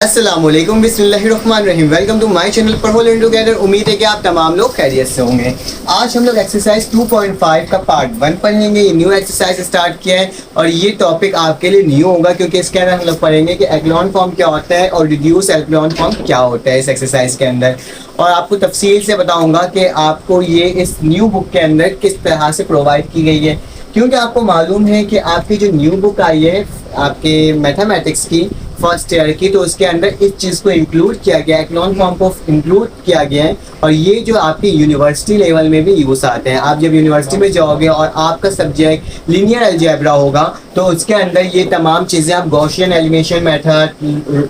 अस्सलामुअलैकुम बिस्मिल्लाहिर्रहमानिर्रहीम। Welcome to my channel पढ़ो लर्न टुगेदर। उम्मीद है कि आप तमाम लोग खैरियत से होंगे। आज हम लोग एक्सरसाइज 2.5 का पार्ट 1 पढ़ेंगे। ये न्यू एक्सरसाइज स्टार्ट किया है और ये टॉपिक आपके लिए न्यू होगा क्योंकि इसके अंदर हम लोग पढ़ेंगे कि एक्लॉन फॉर्म क्या होता है और रिड्यूस एक्लॉन फॉर्म क्या होता है इस एक्सरसाइज के अंदर। और आपको तफसील से बताऊंगा कि आपको ये इस न्यू बुक के अंदर किस तरह से प्रोवाइड की गई है, क्योंकि आपको मालूम है कि आपकी जो न्यू बुक आई है आपके मैथमेटिक्स की फर्स्ट ईयर की, तो उसके अंदर इस चीज़ को इंक्लूड किया गया है, एक्लॉन फॉर्म को इंक्लूड किया गया है। और ये जो आपकी यूनिवर्सिटी लेवल में भी यूज़ आते हैं। आप जब यूनिवर्सिटी में जाओगे और आपका सब्जेक्ट लीनियर अलजेब्रा होगा तो उसके अंदर ये तमाम चीज़ें आप Gaussian elimination method,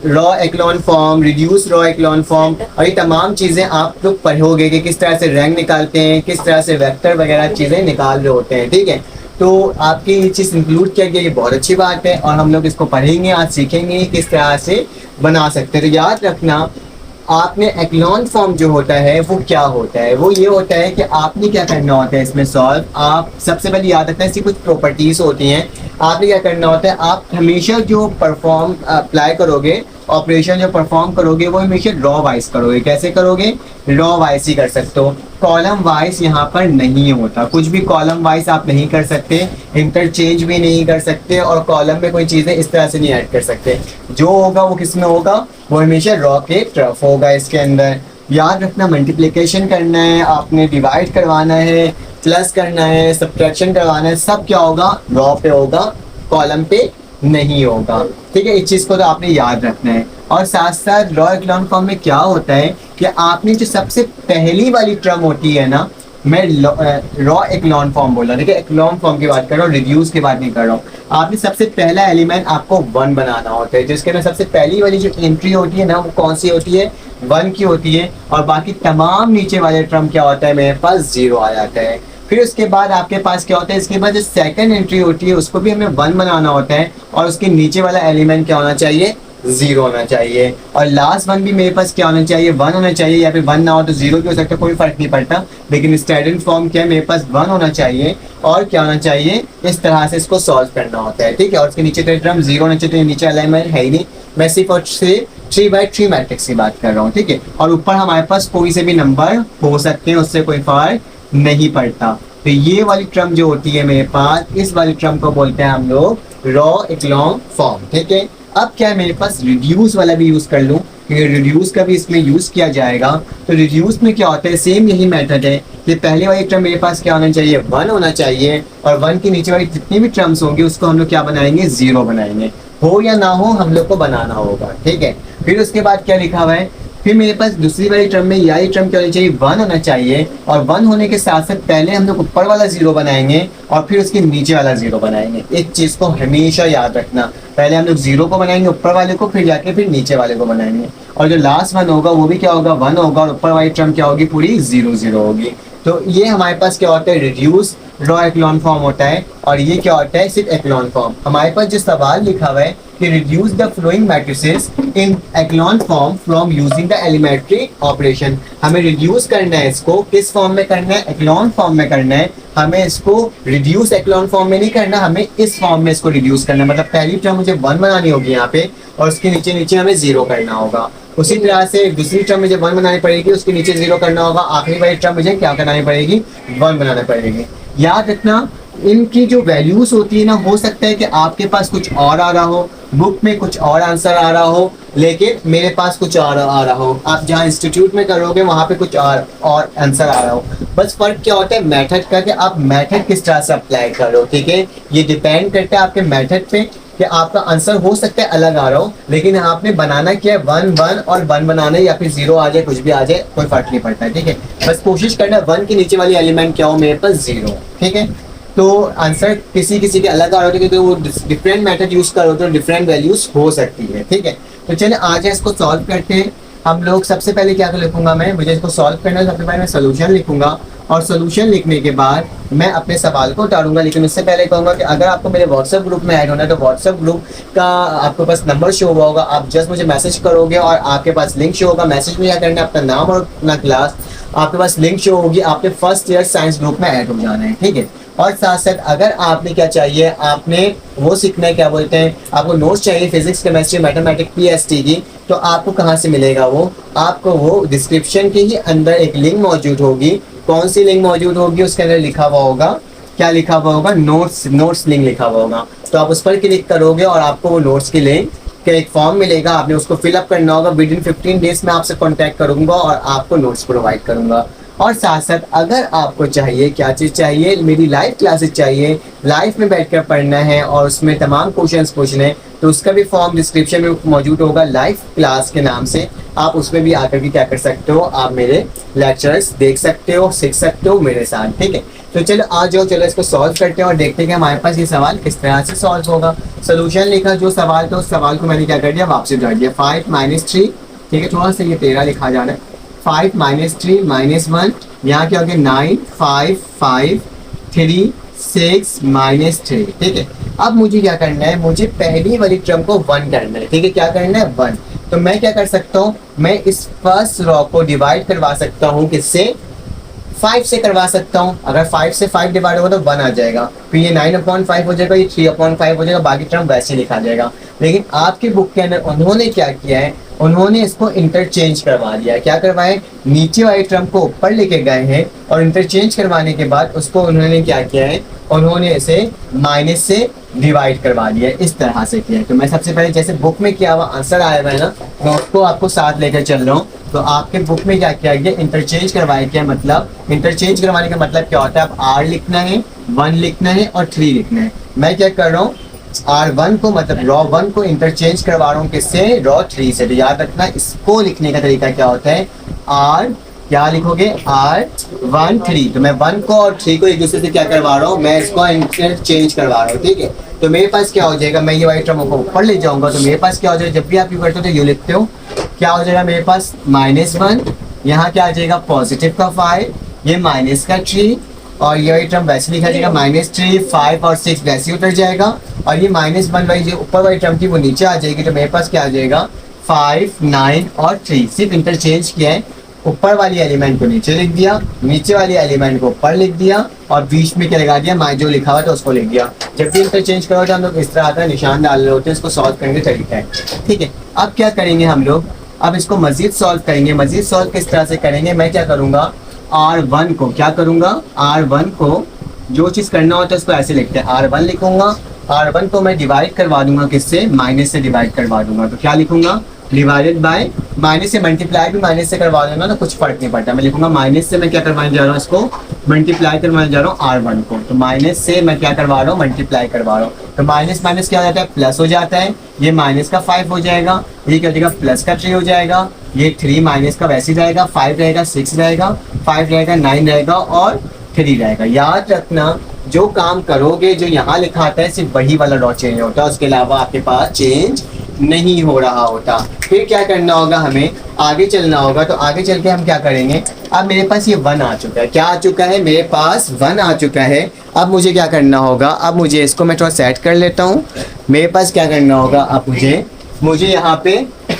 row echelon form, reduce row echelon form और ये तमाम चीज़ें आप लोग पढ़ोगे कि किस तरह से रैंक निकालते हैं, किस तरह से वेक्टर वगैरह चीज़ें निकाल रहे होते हैं। ठीक है, तो आपकी ये चीज़ इंक्लूड किया गया, ये बहुत अच्छी बात है और हम लोग इसको पढ़ेंगे, आज सीखेंगे किस तरह से बना सकते हैं। तो याद रखना, आपने एक्लॉन फॉर्म जो होता है वो क्या होता है, वो ये होता है कि आपने क्या करना होता है इसमें सॉल्व। आप सबसे पहले याद रखना है इसकी कुछ प्रॉपर्टीज होती हैं। आपने क्या करना होता है, आप हमेशा जो परफॉर्म अप्लाई करोगे, ऑपरेशन जो परफॉर्म करोगे वो हमेशा रॉ वाइज करोगे। कैसे करोगे? रॉ वाइज ही कर सकते हो, कॉलम वाइज यहाँ पर नहीं होता। कुछ भी कॉलम वाइज आप नहीं कर सकते, इंटरचेंज भी नहीं कर सकते और कॉलम में कोई चीज़ें इस तरह से नहीं ऐड कर सकते। जो होगा वो किस में होगा? वो हमेशा रॉ के तरफ होगा। इसके अंदर याद रखना, मल्टीप्लिकेशन करना है, आपने डिवाइड करवाना है, प्लस करना है, सब्ट्रैक्शन करवाना है, सब क्या होगा? रॉ पे होगा, कॉलम पे नहीं होगा। ठीक है, इस चीज़ को तो आपने याद रखना है। और साथ साथ रॉ एक्लॉन फॉर्म में क्या होता है कि आपने जो सबसे पहली वाली टर्म होती है ना, मैं रॉ एक्लॉन फॉर्म बोल रहा हूँ, देखिए एक्लॉन फॉर्म की बात कर रहा हूँ, रिड्यूस की बात नहीं कर रहा हूँ। आपने सबसे पहला एलिमेंट आपको 1 बनाना होता है, जिसके अंदर सबसे पहली वाली जो एंट्री होती है ना वो कौन सी होती है? 1 की होती है। और बाकी तमाम नीचे वाले टर्म क्या होता है? मेरे पास 0 आ जाता है। फिर उसके बाद आपके पास क्या होता है? इसके बाद जो सेकंड एंट्री होती है उसको भी हमें 1 बनाना होता है और उसके नीचे वाला एलिमेंट क्या होना चाहिए? 0 होना चाहिए। और लास्ट वन भी मेरे पास क्या होना चाहिए? 1 होना चाहिए, या फिर 1 ना हो तो 0 भी हो सकता है, कोई फर्क नहीं पड़ता। लेकिन स्टैंडर्ड फॉर्म क्या है? मेरे पास 1 होना चाहिए और क्या होना चाहिए? इस तरह से इसको सॉल्व करना होता है। ठीक है, और उसके नीचे टर्म 0 होना चाहिए, तो नीचे एलिमेंट है ही नहीं। मैं सिर्फ और सिर्फ 3/3 मैट्रिक्स की बात कर रहा हूँ। ठीक है, और ऊपर हमारे पास कोई से भी नंबर हो सकते हैं, उससे कोई फर्क नहीं पड़ता। तो ये वाली टर्म जो होती है मेरे पास, इस वाली टर्म को बोलते हैं हम लोग रॉ एक्लॉन फॉर्म। ठीक है, अब क्या है मेरे पास? रिड्यूस वाला भी यूज कर लूँ, क्योंकि रिड्यूस का भी इसमें यूज किया जाएगा। तो रिड्यूस में क्या होता है? सेम यही मेथड है कि पहले वाली टर्म मेरे पास क्या होना चाहिए? 1 होना चाहिए और 1 के नीचे वाली जितनी भी टर्म्स होंगी उसको हम लोग क्या बनाएंगे? 0 बनाएंगे। हो या ना हो हम लोग को बनाना होगा। ठीक है, फिर उसके बाद क्या लिखा हुआ है? फिर मेरे पास दूसरी वाली टर्म में यही टर्म क्या होनी चाहिए? 1 होना चाहिए। और 1 होने के साथ साथ पहले हम लोग ऊपर वाला 0 बनाएंगे और फिर उसके नीचे वाला 0 बनाएंगे। इस चीज़ को हमेशा याद रखना, पहले हम लोग 0 को बनाएंगे ऊपर वाले को, फिर जाके फिर नीचे वाले को बनाएंगे। और जो लास्ट 1 होगा वो भी क्या होगा? 1 होगा और ऊपर वाली टर्म क्या होगी? पूरी 0 होगी। तो ये हमारे पास क्या होता है? रिड्यूस रॉ एक्लॉन फॉर्म होता है। और ये क्या होता है? सिर्फ एक्लॉन फॉर्म। हमारे पास जो सवाल लिखा हुआ है कि reduce the following matrices in echelon form from using the elementary operation, हमें रिड्यूस करना है। इसको किस फॉर्म में करना है? एक्लॉन फॉर्म में करना है। हमें इसको रिड्यूस एक्लॉन फॉर्म में नहीं करना, हमें इस फॉर्म में इसको रिड्यूस करना है। मतलब पहली टर्म मुझे 1 बनानी होगी यहाँ पे और उसके नीचे नीचे हमें 0 करना होगा। उसी तरह से दूसरी टर्म मुझे 1 बनानी पड़ेगी, उसके नीचे 0 करना होगा। आखिरी वाली टर्म मुझे क्या करनी पड़ेगी? 1 बनाना पड़ेगी। याद रखना, इनकी जो वैल्यूज होती है ना, हो सकता है कि आपके पास कुछ और आ रहा हो, बुक में कुछ और आंसर आ रहा हो, लेकिन मेरे पास कुछ और आ रहा हो। आप जहाँ इंस्टीट्यूट में करोगे वहाँ पे कुछ और आंसर आ रहा हो। बस फर्क क्या होता है मेथड का, कि आप मेथड किस तरह से अप्लाई करो। ठीक है, ये डिपेंड करता है आपके मेथड पे कि आपका आंसर हो सकता है अलग आ रहा हो, लेकिन आपने बनाना क्या है? 1 1 और 1 बनाना है, या फिर 0 आ जाए, कुछ भी आ जाए, कोई फर्क नहीं पड़ता है। ठीक है, बस कोशिश करना 1 के नीचे वाली एलिमेंट क्या हो? मेरे पास 0। ठीक है, तो आंसर किसी किसी के अलग आ रहे होते हैं, क्योंकि वो डिफरेंट मेथड यूज कर रहे होते हैं, डिफरेंट वैल्यूज हो सकती है। ठीक है, तो चलिए आज इसको सॉल्व करते हैं हम लोग। सबसे पहले क्या लिखूंगा मैं, मुझे इसको सॉल्व करना है, सबसे पहले मैं सोल्यूशन लिखूंगा और सोल्यूशन लिखने के बाद मैं अपने सवाल को उतारूंगा। लेकिन उससे पहले कहूँगा कि अगर आपको मेरे व्हाट्सएप ग्रुप में ऐड होना है तो व्हाट्सएप ग्रुप का आपके पास नंबर शो हुआ होगा, आप जस्ट मुझे मैसेज करोगे और आपके पास लिंक शो होगा। मैसेज में क्या करना है? अपना नाम और अपना क्लास, आपके पास लिंक शो होगी, आपके फर्स्ट ईयर साइंस ग्रुप में ऐड हो जाना है। ठीक है, और साथ साथ अगर आपने क्या चाहिए, आपने वो सीखना है, क्या बोलते हैं, आपको नोट्स चाहिए फिजिक्स केमिस्ट्री मैथमेटिक्स पीएसटी की, तो आपको कहाँ से मिलेगा वो, आपको वो डिस्क्रिप्शन के ही अंदर एक लिंक मौजूद होगी। कौन सी लिंक मौजूद होगी, उसके अंदर लिखा हुआ होगा, क्या लिखा हुआ होगा, नोट्स लिंक लिखा हुआ होगा। तो आप उस पर क्लिक करोगे और आपको वो नोट्स की लिंक का एक फॉर्म मिलेगा, आपने उसको फिलअप करना होगा। विद इन 15 डेज में आपसे कॉन्टैक्ट करूंगा और आपको नोट्स प्रोवाइड करूंगा। और साथ साथ अगर आपको चाहिए, क्या चीज़ चाहिए, मेरी लाइव क्लासेस चाहिए, लाइव में बैठकर पढ़ना है और उसमें तमाम क्वेश्चंस पूछने, तो उसका भी फॉर्म डिस्क्रिप्शन में मौजूद होगा लाइव क्लास के नाम से। आप उसमें भी आकर के क्या कर सकते हो, आप मेरे लेक्चर्स देख सकते हो, सीख सकते हो मेरे साथ, ठीक है। तो चलो आ जाओ, चलो इसको सॉल्व करते हैं और देखते हैं कि हमारे पास ये सवाल किस तरह से सॉल्व होगा। सोल्यूशन लिखा जो सवाल था, उस सवाल को मैंने क्या कर दिया, वापसी डाल दिया। 5 - 3, ठीक है, थोड़ा सा ये 13 लिखा जा रहा है। 5 - 3 - 1, यहाँ क्या हो गया 9 5 5 3 6 -3, ठीक है। अब मुझे क्या करना है, मुझे पहली वाली टर्म को 1 करना है, ठीक है, क्या करना है 1। तो मैं क्या कर सकता हूँ, मैं इस फर्स्ट रॉ को डिवाइड करवा सकता हूँ, किससे, 5 से करवा सकता हूँ। अगर 5 से 5 डिवाइड होगा तो 1 आ जाएगा, फिर ये 9/5 हो जाएगा, ये 3/5 हो जाएगा, बाकी टर्म वैसे लिखा जाएगा। लेकिन आपके बुक के अंदर उन्होंने क्या किया है, उन्होंने इसको इंटरचेंज करवा दिया है। क्या करवाए, नीचे वाले टर्म को ऊपर लेके गए हैं और इंटरचेंज करवाने के बाद उसको उन्होंने क्या किया है, उन्होंने इसे माइनस से डिवाइड करवा दिया है, इस तरह से किया है। तो मैं सबसे पहले जैसे बुक में किया हुआ आंसर आया हुआ है ना, मैं उसको आपको साथ लेकर चल रहा हूँ। तो आपके बुक में क्या किया गया, इंटरचेंज करवाए, क्या मतलब इंटरचेंज करवाने का मतलब क्या होता है, अब R लिखना है, 1 लिखना है और 3 लिखना है। मैं क्या कर रहा हूँ, R1 को मतलब रॉ 1 को इंटरचेंज करवा रहा हूँ, किससे, रॉ 3 से। तो याद रखना इसको लिखने का तरीका क्या होता है, R क्या लिखोगे, R1 3। तो मैं 1 को और 3 को एक दूसरे से क्या करवा रहा हूँ, मैं इसको इंटरचेंज करवा रहा हूँ, ठीक है। तो मेरे पास क्या हो जाएगा, मैं ये वाली टर्म को ऊपर ले जाऊंगा, तो मेरे पास क्या हो जाएगा, जब भी आप यू करते हो तो यू लिखते हो, क्या हो जाएगा मेरे पास -1, यहाँ क्या आ जाएगा पॉजिटिव का 5, ये माइनस का 3, और ये वाली टर्म वैसे लिखा जाएगा -3 5 और 6 वैसे उतर जाएगा, और ये -1 वाली जो ऊपर वाली टर्म थी वो नीचे आ जाएगी। तो मेरे पास क्या आ जाएगा 5 9 और 3, सिर्फ इंटरचेंज किया है, ऊपर वाली एलिमेंट को नीचे लिख दिया, नीचे वाली एलिमेंट को ऊपर लिख दिया, और बीच में क्या लगा दिया, जो लिखा हुआ था उसको लिख दिया। जब भी इंटरचेंज करो तो हम लोग इस तरह का निशान डाल रहे होते हैं, इसको सॉल्व करने का तरीका है, ठीक है। अब क्या करेंगे हम लोग, अब इसको मजीद सॉल्व करेंगे। मजीद सॉल्व किस तरह से करेंगे, मैं क्या करूंगा, R1 को क्या करूंगा, R1 को जो चीज़ करना होता है उसको ऐसे लिखते हैं, R1 लिखूंगा, R1 को मैं डिवाइड करवा दूंगा, किससे, माइनस से डिवाइड करवा दूंगा। तो क्या लिखूंगा, डिवाइडेड बाय, माइनस से मल्टीप्लाई भी माइनस से करवा देना तो कुछ फर्क नहीं पड़ता। मैं लिखूंगा माइनस से मैं क्या करवाने जा रहा हूँ, इसको मल्टीप्लाई करवाने जा रहा हूँ R1 को। तो माइनस से मैं क्या करवा रहा हूँ, मल्टीप्लाई करवा रहा हूँ। तो माइनस माइनस क्या हो जाता है, प्लस हो जाता है, ये माइनस का 5 हो जाएगा, ये क्या हो जाएगा प्लस का 3 हो जाएगा, ये 3 माइनस का वैसे रहेगा, 5 रहेगा, 6 रहेगा, 5 रहेगा, 9 रहेगा और 3 रहेगा। याद रखना जो काम करोगे, जो यहाँ लिखा आता है सिर्फ वही वाला रॉ चेंज होता है, उसके अलावा आपके पास चेंज नहीं हो रहा होता। फिर क्या करना होगा, हमें आगे चलना होगा। तो आगे चल के हम क्या करेंगे, अब मेरे पास ये 1 आ चुका है, क्या आ चुका है, मेरे पास 1 आ चुका है। अब मुझे क्या करना होगा, अब मुझे इसको मैं थोड़ा सेट कर लेता हूँ। मेरे पास क्या करना होगा, अब मुझे यहाँ पे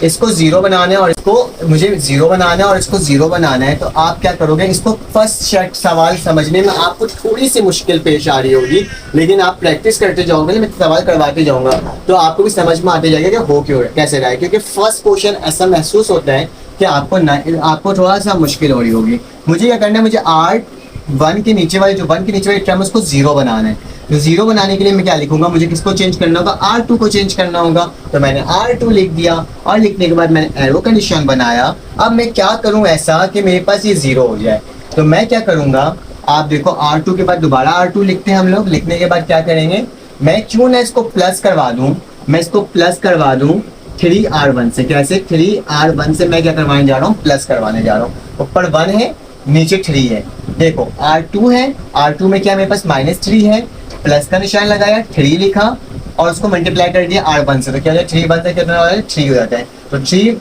इसको 0 बनाना है और इसको मुझे 0 बनाना है और इसको 0 बनाना है। तो आप क्या करोगे, इसको फर्स्ट सवाल समझने में आपको थोड़ी सी मुश्किल पेश आ रही होगी, लेकिन आप प्रैक्टिस करते जाओगे, मैं सवाल करवाते जाऊंगा तो आपको भी समझ में आते जाएगा कि हो क्यों कैसे रहा है। क्योंकि फर्स्ट क्वेश्चन ऐसा महसूस होता है कि आपको थोड़ा सा मुश्किल हो रही होगी। मुझे क्या करना है, मुझे R1 के नीचे वाली जो 1 के नीचे वाली टर्म उसको 0 बनाना है। तो 0 बनाने के लिए मैं क्या लिखूंगा, मुझे किसको चेंज करना होगा, R2 को चेंज करना होगा। तो मैंने R2 लिख दिया और लिखने के बाद मैंने एरो का निशान बनाया। अब मैं क्या करूं ऐसा कि मेरे पास ये 0 हो जाए। तो मैं क्या करूंगा, आप देखो R2 के बाद दोबारा R2 लिखते हैं हम लोग। लिखने के बाद क्या करेंगे, मैं क्यों ना इसको प्लस करवा दूं, मैं इसको प्लस करवा दूं 3R1 से। कैसे, 3R1 से मैं क्या करवाने जा रहा हूँ, प्लस करवाने जा रहा हूँ। ऊपर 1 है, नीचे 3 है। देखो R2 है, R2 में क्या मेरे पास -3 है, प्लस का निशान लगाया, 3 लिखा और उसको मल्टीप्लाई कर दिया R1 से। तो क्या हो जाए, 3 1 से कितना हो जाए, 3 हो जाता है। तो 3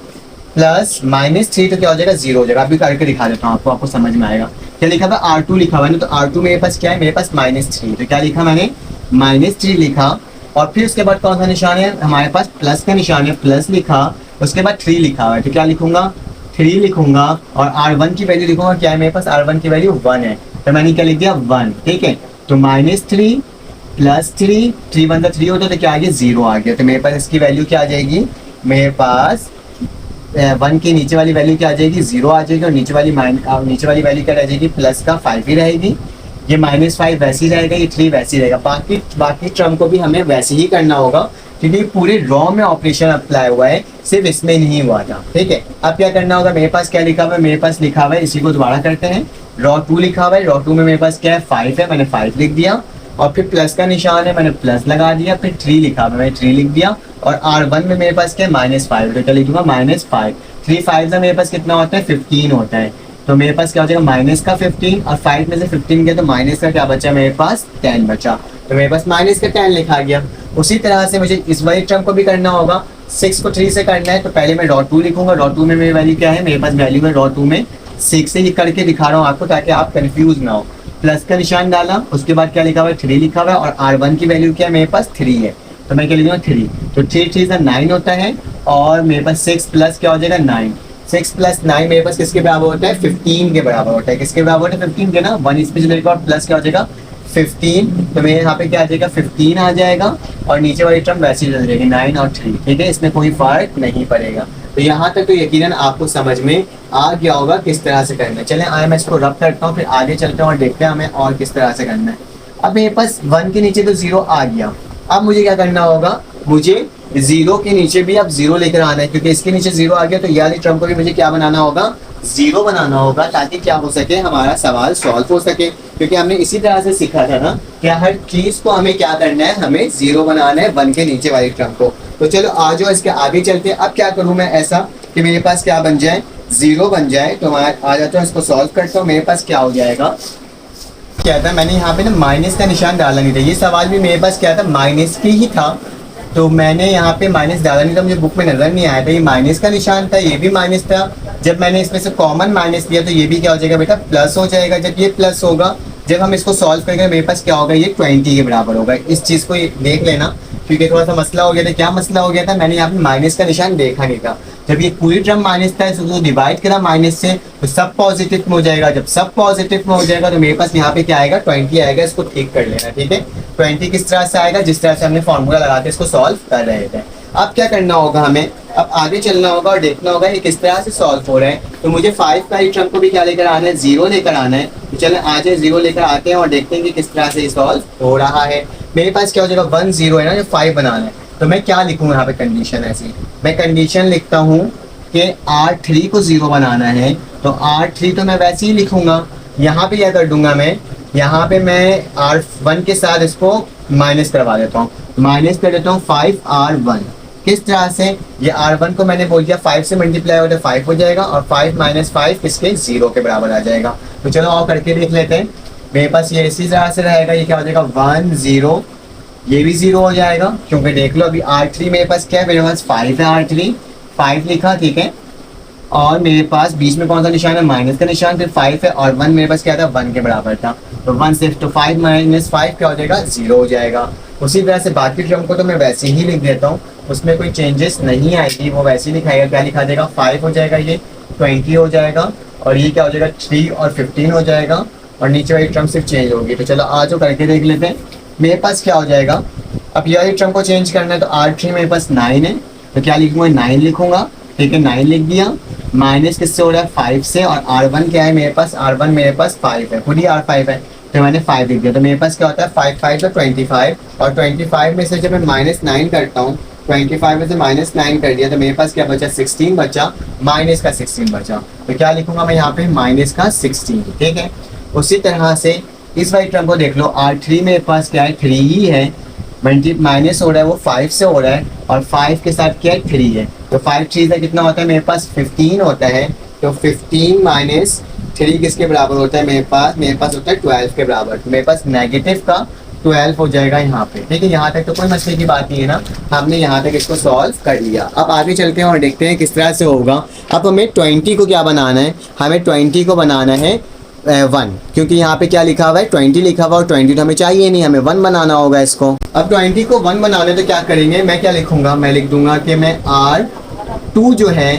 प्लस -3 तो क्या हो जाएगा, 0 हो जाएगा। अभी करके दिखा देता हूँ आपको समझ में आएगा। क्या लिखा था, R2 लिखा हुआ है। तो R2 मेरे पास क्या है, मेरे पास -3। तो क्या लिखा मैंने, -3 लिखा और फिर उसके बाद कौन सा निशान है हमारे पास, प्लस का निशान है, प्लस लिखा, उसके बाद 3 लिखा हुआ है। तो क्या लिखूंगा, 3 लिखूंगा और R1 की वैल्यू लिखूंगा, क्या है मेरे पास, R1 की वैल्यू 1 है। तो मैंने क्या लिख दिया, 1, ठीक है। तो -3 + 3, 3 × 3 होता है तो क्या आ गया 0 आ गया। तो मेरे पास इसकी वैल्यू क्या आ जाएगी, मेरे पास 1 की नीचे वाली वैल्यू क्या आ जाएगी 0 आ जाएगी, और नीचे वाली वैल्यू क्या रह जाएगी प्लस का 5 ही रहेगी। ये -5 वैसे ही रहेगा, ये 3 वैसे ही रहेगा। बाकी टर्म को भी हमें वैसे ही करना होगा क्योंकि पूरे रॉ में ऑपरेशन अप्लाई हुआ है, सिर्फ इसमें नहीं हुआ था। ठीक है, अब क्या करना होगा, मेरे पास क्या लिखा हुआ है, मेरे पास लिखा हुआ है, इसी को दोबारा करते हैं। रॉ 2 लिखा हुआ है, रॉ 2 में मेरे पास क्या है 5 है, मैंने 5 लिख दिया, और फिर प्लस का निशान है, मैंने प्लस लगा दिया, फिर 3 लिखा हुआ है, मैंने 3 लिख दिया, और R1 में मेरे पास क्या है -5, तो क्या लिखूंगा -5। 3 5 में मेरे पास कितना होता है 15 होता है, तो मेरे पास क्या हो जाएगा माइनस का 15, और 5 में से 15 गया तो माइनस का क्या बचा, मेरे पास 10 बचा, तो मेरे पास माइनस का 10 लिखा गया। उसी तरह से मुझे इस वाली टर्म को भी करना होगा। 6 को 3 से करना है, तो पहले मैं रॉ 2 लिखूंगा। रॉ 2 में मेरी वैल्यू क्या है, मेरे पास वैल्यू है रॉ 2 में 6 से, ये करके दिखा रहा हूँ आपको ताकि आप कंफ्यूज ना हो। प्लस का निशान डाला, उसके बाद क्या लिखा हुआ है 3 लिखा हुआ है, और R1 की वैल्यू क्या है, मेरे पास 3 है, तो मैं क्या लिखूंगा 3, तो 3 3 से 9 होता है, और मेरे पास 6 प्लस क्या हो जाएगा 9, 6 + 9 मेरे पास किसके बराबर होता है 15 के बराबर होता है। किसके बराबर होता है 15 के ना, 1 इस पे चलेगा और प्लस क्या हो जाएगा 15, तो मेरे यहाँ पे क्या आ जाएगा 15 आ जाएगा, और नीचे वाली टर्म वैसे ही चल जाएगी 9 और 3। ठीक है, इसमें कोई फर्क नहीं पड़ेगा। तो यहाँ तक तो यकीनन आपको समझ में आ गया होगा किस तरह से करना है। चलें आए मैं इसको रब करता हूँ, फिर आगे चलते हैं और देखते हैं हमें और किस तरह से करना है। अब मेरे पास 1 के नीचे तो 0 आ गया, अब मुझे क्या करना होगा, मुझे 0 के नीचे भी अब 0 लेकर आना है, क्योंकि इसके नीचे 0 आ गया तो ये वाली टर्म को भी मुझे क्या बनाना होगा 0 बनाना होगा, ताकि क्या हो सके हमारा सवाल सॉल्व हो सके। क्योंकि हमने इसी तरह से सीखा था ना कि हर चीज को हमें क्या करना है, हमें 0 बनाना है 1 के नीचे वाली टर्म को। तो चलो आ जाओ इसके आगे चलते हैं। अब क्या करूं मैं ऐसा कि मेरे पास क्या बन जाए 0 बन जाए, तो मैं आ जाता हूँ इसको सॉल्व करता हूँ। मेरे पास क्या हो जाएगा, क्या था मैंने यहाँ पे ना माइनस का निशान डाला नहीं था, ये सवाल भी मेरे पास क्या था माइनस की ही था, तो मैंने यहाँ पे माइनस डाला नहीं था, मुझे बुक में नजर नहीं आया था। ये माइनस का निशान था, ये भी माइनस था। जब मैंने इसमें से कॉमन माइनस लिया तो ये भी क्या हो जाएगा बेटा प्लस हो जाएगा। जब ये प्लस होगा, जब हम इसको सॉल्व करेंगे मेरे पास क्या होगा, ये 20 के बराबर होगा। इस चीज़ को देख लेना, क्योंकि थोड़ा सा मसला हो गया था। क्या मसला हो गया था, मैंने यहाँ पे माइनस का निशान देखा नहीं था। जब ये पूरी टर्म माइनस था, इसको डिवाइड करा माइनस से, तो सब पॉजिटिव में हो जाएगा। जब सब पॉजिटिव में हो जाएगा तो मेरे पास यहाँ पे क्या आएगा 20 आएगा। इसको ठीक कर लेना, ठीक है। 20 किस तरह से आएगा, जिस तरह से हमने फॉर्मूला लगा के इसको सॉल्व कर रहे थे। अब क्या करना होगा, हमें अब आगे चलना होगा और देखना होगा ये किस तरह से सॉल्व हो रहा है। तो मुझे 5 का टर्म को भी क्या लेकर आना है, 0 लेकर आना है। तो चलें आज 0 लेकर आते हैं और देखते हैं कि किस तरह से ये सॉल्व हो रहा है। मेरे पास क्या हो जाएगा 1 0 है ना, जो 5 बनाना है। तो मैं क्या लिखूंगा यहाँ पे कंडीशन ऐसी, मैं कंडीशन लिखता हूँ कि R3 को 0 बनाना है। तो R3 तो मैं वैसे ही लिखूंगा, यहाँ पे क्या कर दूंगा मैं, यहाँ पे मैं R1 के साथ इसको माइनस करवा देता हूँ, माइनस कर देता हूँ 5R1। किस तरह से, ये R1 को मैंने बोल दिया 5 से मल्टीप्लाई होता है 5 हो जाएगा, और 5 - 5 इसके 0 के बराबर आ जाएगा। तो चलो और करके देख लेते हैं। मेरे पास ये इसी तरह से रहेगा, ये क्या हो जाएगा 1 0, ये भी 0 हो जाएगा, क्योंकि देख लो अभी R3 मेरे पास क्या है, मेरे पास 5 है। R3 5 लिखा, ठीक है, और मेरे पास बीच में कौन सा निशान है, माइनस का निशान, फिर 5 है, और 1 मेरे पास क्या था 1 के बराबर था। तो 1 सिर्फ, तो 5 - 5 क्या हो जाएगा 0 हो जाएगा। उसी तरह से बाकी टर्म को तो मैं वैसे ही लिख देता हूँ, उसमें कोई चेंजेस नहीं आएगी, वो वैसे ही लिखाएगा। क्या लिखा देगा 5 हो जाएगा, ये 20 हो जाएगा, और ये क्या हो जाएगा 3 और 15 हो जाएगा, और नीचे वाली टर्म सिर्फ चेंज होगी। तो चलो आज करके देख लेते हैं। मेरे पास क्या हो जाएगा, अब ये वाली टर्म को चेंज करना है, तो R3 मेरे पास 9 है, तो क्या लिखूंगा 9 लिखूंगा, ठीक है, 9 लिख दिया। माइनस किससे हो रहा है 5 से, और R1 क्या है मेरे पास, R1 मेरे पास 5 है, खुद ही R5 है, तो मैंने 5 लिख दिया। तो मेरे पास क्या होता है 5 5 तो 25, और 25 में से जब मैं -9 करता हूँ, 25 में से -9 कर दिया, तो मेरे पास क्या बचा 16 बचा, माइनस का 16 बचा। तो क्या लिखूंगा मैं यहाँ पे माइनस का 16, ठीक है। उसी तरह से इस वाली टर्म को देख लो, R3 मेरे पास क्या है 3 ही है, माइनस हो रहा है वो 5 से हो रहा है, और 5 के साथ क्या है 3 है, तो 5 3 से कितना होता है मेरे पास 15 होता है। तो 15 - 3 किसके बराबर होता है, मेरे पास होता है 12 के बराबर। तो मेरे पास नेगेटिव का 12 हो जाएगा यहाँ पे, ठीक है। यहाँ तक तो कोई मसले की बात नहीं है ना, हमने यहाँ तक इसको सॉल्व कर लिया। अब आगे चलते हैं और देखते हैं किस तरह से होगा। अब हमें 20 को क्या बनाना है, हमें 20 को बनाना है 1, क्योंकि यहाँ पे क्या लिखा हुआ है 20 लिखा हुआ, और 20 तो हमें चाहिए नहीं, हमें 1 बनाना होगा इसको। अब 20 को 1 बनाने तो क्या करेंगे, मैं क्या लिखूंगा, मैं लिख दूंगा कि मैं R2 जो है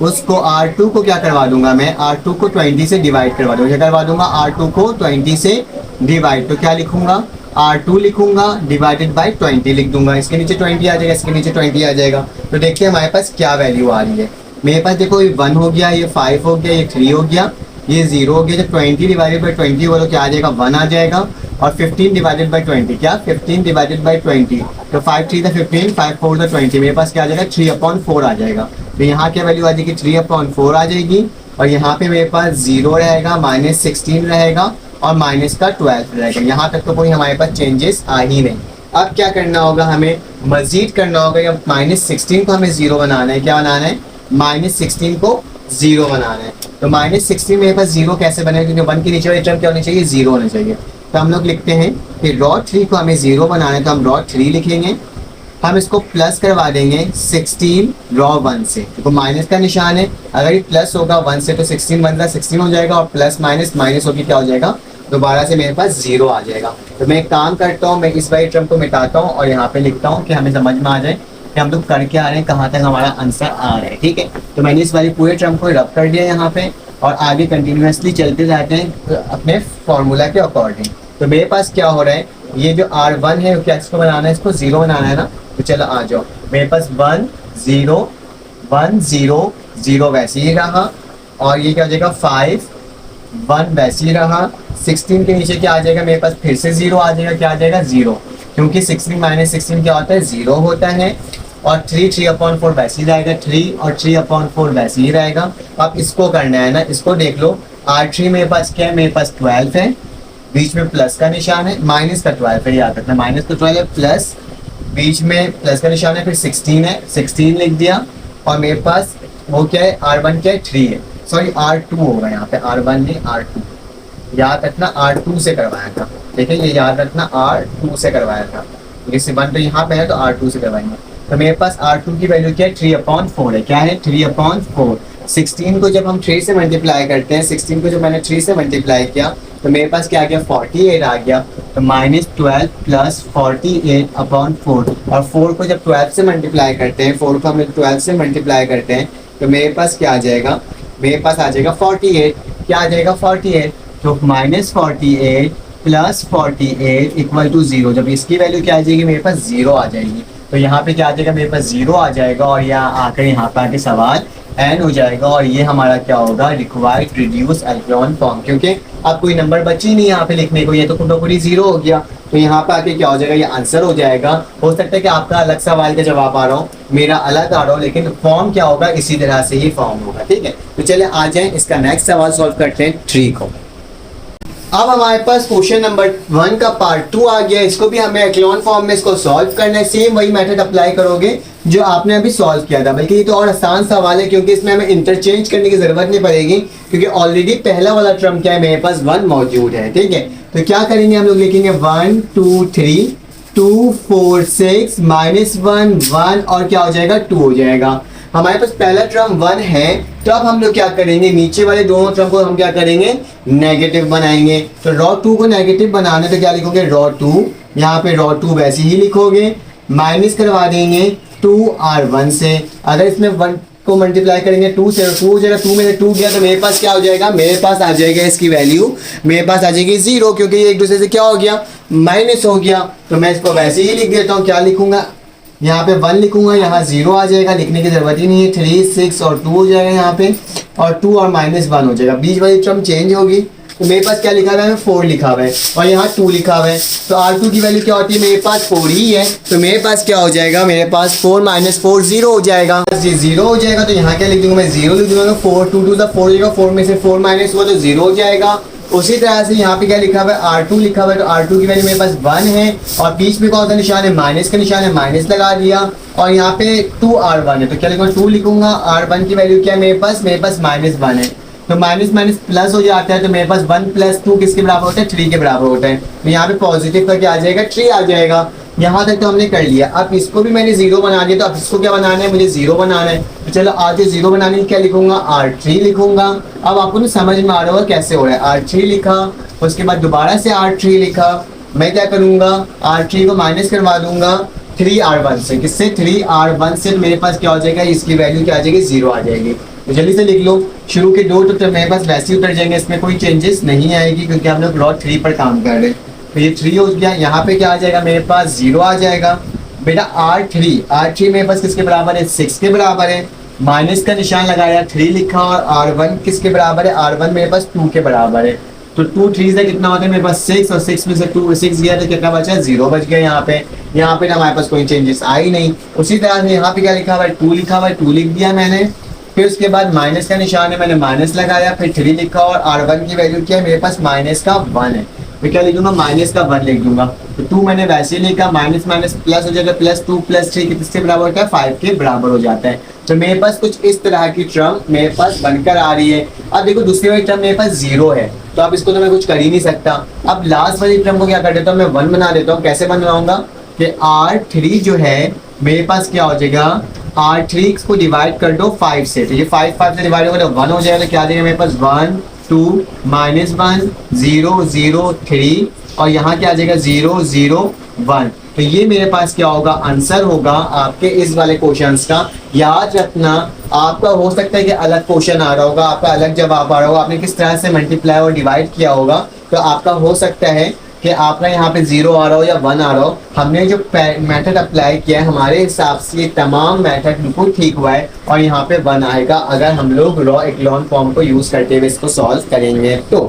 उसको R2 को क्या करवा दूंगा मैं, R2 को 20 से डिवाइड करवा दूंगा। क्या करवा दूंगा, R2 को 20 से डिवाइड। तो क्या लिखूंगा, R2 लिखूंगा डिवाइडेड बाई 20 लिख दूंगा। इसके नीचे 20 आ जाएगा, इसके नीचे 20 आ जाएगा। तो देखिए हमारे पास क्या वैल्यू आ रही है। मेरे पास देखो ये 1 हो गया, ये 5 हो गया, ये 3 हो गया, ये 0 हो गया। जब 20 डिवाइडेड बाई 20 होगा तो क्या आ जाएगा, 1 आ जाएगा। और 15 डिवाइडेड बाई 20 क्या, 15 डिवाइडेड बाई 20 तो 5 3 था 15, 5 4 था 20। मेरे पास क्या आ जाएगा, 3/4 आ जाएगा। तो यहाँ क्या वैल्यू आ जाएगी, 3/4 आ जाएगी। और यहाँ पे मेरे पास 0 रहेगा, -16 रहेगा और माइनस का 12 रहेगा। यहाँ तक तो कोई हमारे पास चेंजेस आ ही नहीं। अब क्या करना होगा, हमें मजीद करना होगा। या -16 को हमें 0 बनाना है। क्या बनाना है, -16 को 0 बनाना है। तो -16 मेरे पास 0 कैसे बनेगा, क्योंकि 1 के नीचे वाली टर्म क्या होनी चाहिए, 0 होना चाहिए। तो हम लोग लिखते हैं कि ρ3 को हमें 0 बनाना है, तो हम ρ3 लिखेंगे। हम इसको प्लस करवा देंगे 16 ρ1 से, देखो माइनस का निशान है। अगर ये प्लस होगा 1 से तो 16 बनता 16 हो जाएगा, और प्लस माइनस माइनस होगी क्या हो जाएगा, दोबारा से मेरे पास 0 आ जाएगा। तो मैं एक काम करता हूँ, मैं इस वाली टर्म को मिटाता हूँ और यहाँ पे लिखता हूँ कि हमें समझ में आ जाए कि हम लोग करके आ रहे हैं, कहाँ तक हमारा आंसर आ रहा है। ठीक है, तो मैंने इस वाली पूरे टर्म को रब कर दिया यहाँ पे, और आगे कंटिन्यूसली चलते जाते हैं अपने फॉर्मूला के अकॉर्डिंग। तो मेरे पास क्या हो रहा है, ये जो R1 है क्या इसको बनाना है, इसको 0 बनाना है ना। तो चलो आ जाओ, मेरे पास 1 0 1 0 0 वैसे ही रहा, और ये क्या हो जाएगा 5 1 वैसे ही रहा। 16 के नीचे क्या आ जाएगा, मेरे पास फिर से 0 आ जाएगा। क्या आ जाएगा, 0, क्योंकि 16 - 16 क्या होता है, 0 होता है। और 3/4 वैसे ही रहेगा, 3 और 3/4 वैसे ही रहेगा। अब इसको करना है ना, इसको देख लो। R3 मेरे पास क्या है, मेरे पास 12 है, बीच में प्लस का निशान है, माइनस का 12 है, याद रखना माइनस का 12 है, प्लस बीच में प्लस का निशान है, फिर 16 है, 16 लिख दिया। और मेरे पास वो क्या है, R1 क्या है, 3 है, सॉरी R2 होगा यहाँ पे, R1 नहीं R2, याद रखना R2 से करवाया था। ठीक है, ये याद रखना R2 से करवाया था। जैसे 1 तो यहाँ पे है तो R2 से करवाएंगे। तो मेरे पास R2 की वैल्यू क्या है, 3/4 है। क्या है, 3/4। 16 को जब हम 3 से मल्टीप्लाई करते हैं, 16 को जब मैंने 3 से मल्टीप्लाई किया तो मेरे पास क्या आ गया, 48 आ गया। तो -12 + 48/4, और 4 को जब 12 से मल्टीप्लाई करते हैं, 4 को हम 12 से मल्टीप्लाई करते हैं तो मेरे पास क्या आ जाएगा, मेरे पास आ जाएगा 48। क्या आ जाएगा, 48। तो -48 + 48 = 0। जब इसकी वैल्यू क्या आ जाएगी, मेरे पास 0 आ जाएगी। तो यहाँ पे क्या आ जाएगा, मेरे पास 0 आ जाएगा, और यहाँ आकर यहाँ पे आके सवाल एन हो जाएगा। और ये हमारा क्या होगा, रिक्वायर्ड रिड्यूस एल्केन फॉर्म, क्योंकि अब कोई नंबर बची नहीं यहाँ पे लिखने को, ये तो पूरी 0 हो गया। तो यहाँ पे आके क्या हो जाएगा, ये आंसर हो जाएगा। हो सकता है कि आपका अलग सवाल का जवाब आ रहा हो, मेरा अलग आ रहा हो, लेकिन फॉर्म क्या होगा, इसी तरह से ही फॉर्म होगा। ठीक है, तो चले आ जाए, इसका नेक्स्ट सवाल सॉल्व करते हैं 3 को। अब हमारे पास क्वेश्चन नंबर 1 का पार्ट 2 आ गया। इसको भी हमें एक्लॉन फॉर्म में इसको सॉल्व करना है। सेम वही मेथड अप्लाई करोगे जो आपने अभी सॉल्व किया था, बल्कि ये तो और आसान सवाल है, क्योंकि इसमें हमें इंटरचेंज करने की जरूरत नहीं पड़ेगी, क्योंकि ऑलरेडी पहला वाला टर्म क्या है, मेरे पास 1 मौजूद है। ठीक है, तो क्या करेंगे, हम लोग लिखेंगे 1 2 3 2 4 6 -1 1, और क्या हो जाएगा, 2 हो जाएगा। हमारे पास पहला टर्म 1 है, तो अब हम लोग क्या करेंगे, नीचे वाले दोनों टर्म को हम क्या करेंगे, नेगेटिव बनाएंगे। तो ρ2 को नेगेटिव बनाने तो क्या लिखोगे, ρ2, यहाँ पे ρ2 वैसे ही लिखोगे, माइनस करवा देंगे 2R1 से। अगर इसमें 1 को मल्टीप्लाई करेंगे 2 से, 2 हो जाएगा, 2 में से 2 गया तो मेरे पास क्या हो जाएगा, मेरे पास आ जाएगा इसकी वैल्यू, मेरे पास आ जाएगी 0, क्योंकि ये एक दूसरे से क्या हो गया, माइनस हो गया। तो मैं इसको वैसे ही लिख देता हूँ। क्या लिखूंगा, यहाँ पे 1 लिखूंगा, यहाँ 0 आ जाएगा, लिखने की जरूरत ही नहीं है। 3 6 और 2 हो जाएगा यहाँ पे, और 2 और -1 हो जाएगा, बीच वाली टर्म चेंज होगी। तो मेरे पास क्या लिखा हुआ है, 4 लिखा हुआ है, और यहाँ 2 लिखा हुआ है। तो R2 की वैल्यू क्या होती है, मेरे पास 4 ही है। तो मेरे पास क्या हो जाएगा, मेरे पास 4 - 4 0 हो जाएगा। 0 हो जाएगा, तो यहाँ क्या लिख दूंगा मैं, 0 लिख दूंगा। 4 2 2 4 हो जाएगा, 4 में से 4 माइनस हुआ तो 0 हो जाएगा। उसी तरह से यहाँ पे क्या लिखा हुआ है, R2 लिखा हुआ है, तो R2 की वैल्यू मेरे पास 1 है, और बीच में कौन सा निशान है, माइनस का निशान है, माइनस लगा दिया। और यहाँ पे 2R1 है, तो क्या लिखूंगा, 2 लिखूंगा। R1 की वैल्यू क्या है, मेरे पास -1 है, तो माइनस माइनस प्लस हो जाता है। तो मेरे पास 1 + 2 किसके बराबर होता है, 3 के बराबर होता है। तो यहाँ पे पॉजिटिव का क्या आ जाएगा, 3 आ जाएगा। यहाँ तक तो हमने कर लिया। अब इसको भी मैंने 0 बना दिया, तो अब इसको क्या बनाना है, मुझे 0 बनाना है। तो चलो आज 0 बनाने की क्या लिखूंगा, R3 लिखूंगा। अब आपको ना समझ में आ रहा होगा कैसे हो रहा है। R3 लिखा, उसके बाद दोबारा से R3 लिखा। मैं क्या करूंगा, R3 को माइनस करवा दूंगा 3R1 से। किससे, 3R1 से। मेरे पास क्या हो जाएगा, इसकी वैल्यू क्या आ जाएगी, 0 आ जाएगी। तो जल्दी से लिख लो। शुरू के दो तो मेरे पास वैसे ही उतर जाएंगे, इसमें कोई चेंजेस नहीं आएगी क्योंकि हम लोग लॉ 3 पर काम कर रहे हैं। तो ये 3 हो गया, यहाँ पे क्या आ जाएगा मेरे पास 0 आ जाएगा। बेटा R3 मेरे पास किसके बराबर है 6 के बराबर है, माइनस का निशान लगाया 3 लिखा और R1 किसके बराबर है, R1 मेरे पास 2 के बराबर है। तो 2 3 से कितना होता है मेरे पास 6 और 6 में से 2 6 गया तो कितना बचा 0 बच गया। यहाँ पे ना हमारे पास कोई चेंजेस आई नहीं। उसी तरह से यहाँ पे क्या लिखा हुआ है 2 लिखा हुआ है, 2 लिख दिया मैंने। फिर उसके बाद माइनस का निशान है, मैंने माइनस लगाया, फिर 3 लिखा और R1 की वैल्यू क्या है मेरे पास माइनस का 1 है। मैं क्या लिखूंगा माइनस का 1 लिख दूंगा। तो 2 मैंने वैसे ही लिखा, माइनस माइनस प्लस हो जाएगा, प्लस 2 प्लस 3 किसके बराबर होता है 5 के बराबर हो जाता है। तो मेरे पास कुछ इस तरह की टर्म मेरे पास बनकर आ रही है। अब देखो दूसरी वाली टर्म मेरे पास 0 है तो अब इसको तो मैं कुछ कर ही नहीं सकता। अब लास्ट वाली टर्म को क्या कर देता हूँ मैं 1 बना देता हूँ। कैसे बनाऊंगा कि R3 जो है मेरे पास क्या हो जाएगा, R3 को डिवाइड कर दो 5 से, तो ये 5 से डिवाइड होगा तो 1 हो जाएगा। तो क्या आ जाएगा मेरे पास 1 2 -1 0 0 3 और यहाँ क्या आ जाएगा 0 0 1। तो ये मेरे पास क्या होगा आंसर होगा आपके इस वाले क्वेश्चंस का। याद रखना आपका हो सकता है कि अलग क्वेश्चन आ रहा होगा, आपका अलग जवाब आ रहा होगा, आपने किस तरह से मल्टीप्लाई और डिवाइड किया होगा। तो आपका हो सकता है कि आपका यहाँ पे 0 आ रहा हो या 1 आ रहा हो। हमने जो मेथड अप्लाई किया है हमारे हिसाब से ये तमाम मेथड बिल्कुल ठीक हुआ है और यहाँ पे 1 आएगा अगर हम लोग रॉ इक्लोन फॉर्म को यूज करते हुए इसको सॉल्व करेंगे तो।